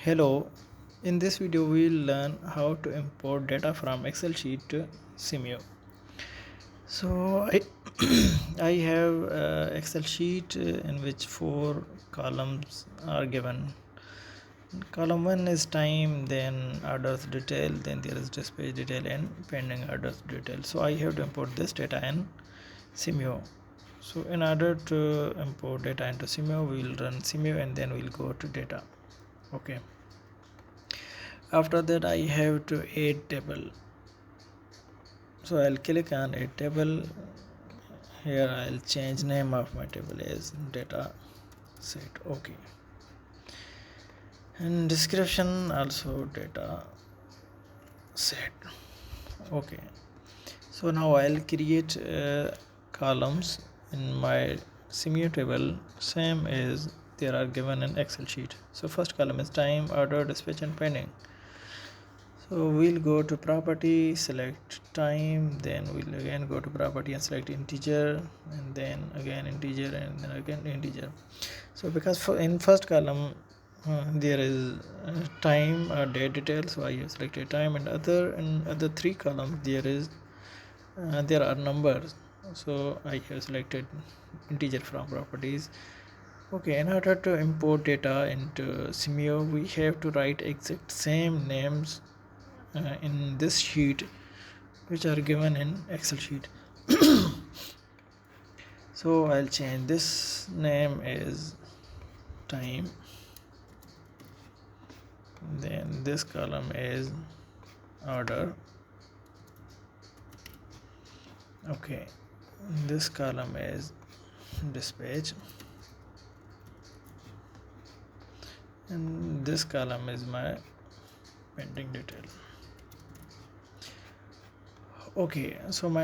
Hello, in this video we will learn how to import data from Excel sheet to Simio. So I have Excel sheet in which four columns are given. Column 1 is time, then orders detail, then there is dispatch detail and pending orders detail. So I have to import this data in Simio. So in order to import data into Simio, we will run Simio and then we'll go to data. Okay. After that I have to add table, so I'll click on add table. Here I'll change name of my table as data set. Okay, and description also data set. Okay, so now I'll create columns in my Simio table same as there are given in Excel sheet. So first column is time, order, dispatch and pending. So we'll go to property, select time, then we'll again go to property and select integer, and then again integer, and then again integer. So because in first column there is time or date detail, so I have selected time, and other three columns there are numbers, so I have selected integer from properties. Okay, in order to import data into Simio, we have to write exact same names in this sheet which are given in Excel sheet. So I'll change this name as time, then this column is order. Okay, this column is dispatch, and this column is my pending detail. Okay, so my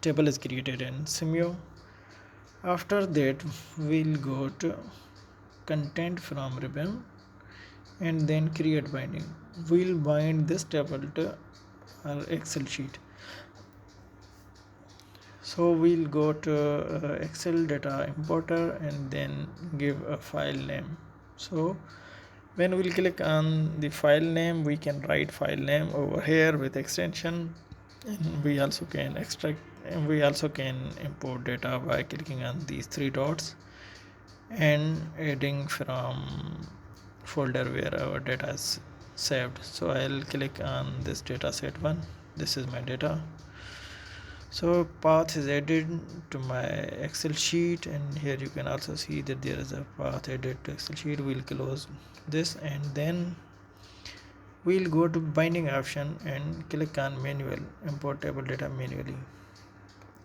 table is created in Simio. After that we'll go to content from ribbon and then create binding. We'll bind this table to our Excel sheet. So we'll go to Excel data importer and then give a file name. So when we'll click on the file name, we can write file name over here with extension, and we also can extract, and we also can import data by clicking on these three dots and adding from folder where our data is saved. So I'll click on this data set one. This is my data. So path is added to my Excel sheet, and here you can also see that there is a path added to Excel sheet. We'll close this and then we'll go to binding option and click on manual, import table data manually.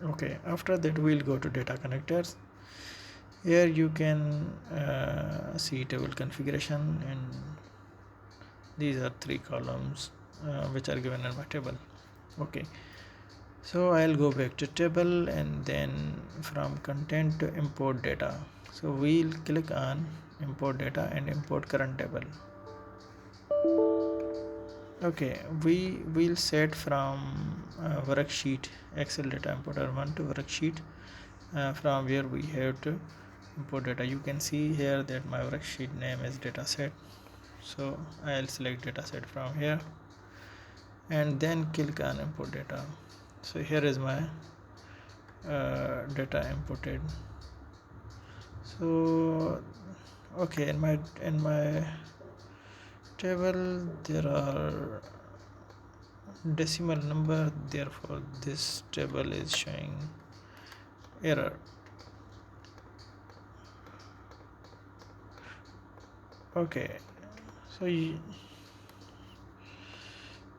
Okay, after that we'll go to data connectors. Here you can see table configuration, and these are three columns which are given in my table. Okay, so I'll go back to table and then from content to import data. So we'll click on import data and import current table. Okay, we will set from worksheet Excel data importer 1 to worksheet from where we have to import data. You can see here that my worksheet name is dataset, so I'll select dataset from here and then click on import data. So here is my data imported. So okay, in my table there are decimal number, therefore this table is showing error. Okay, so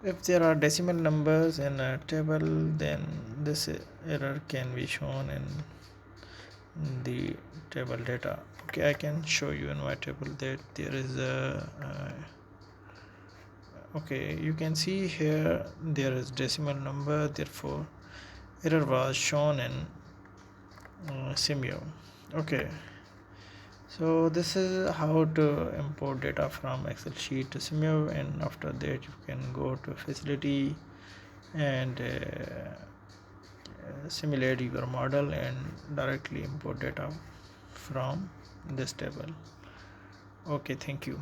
if there are decimal numbers in a table, then this error can be shown in the table data. Okay, I can show you in my table that there is a okay, you can see here there is decimal number, therefore error was shown in Simio. Okay, so this is how to import data from Excel sheet to Simio, and after that you can go to facility and simulate your model and directly import data from this table. Okay, thank you.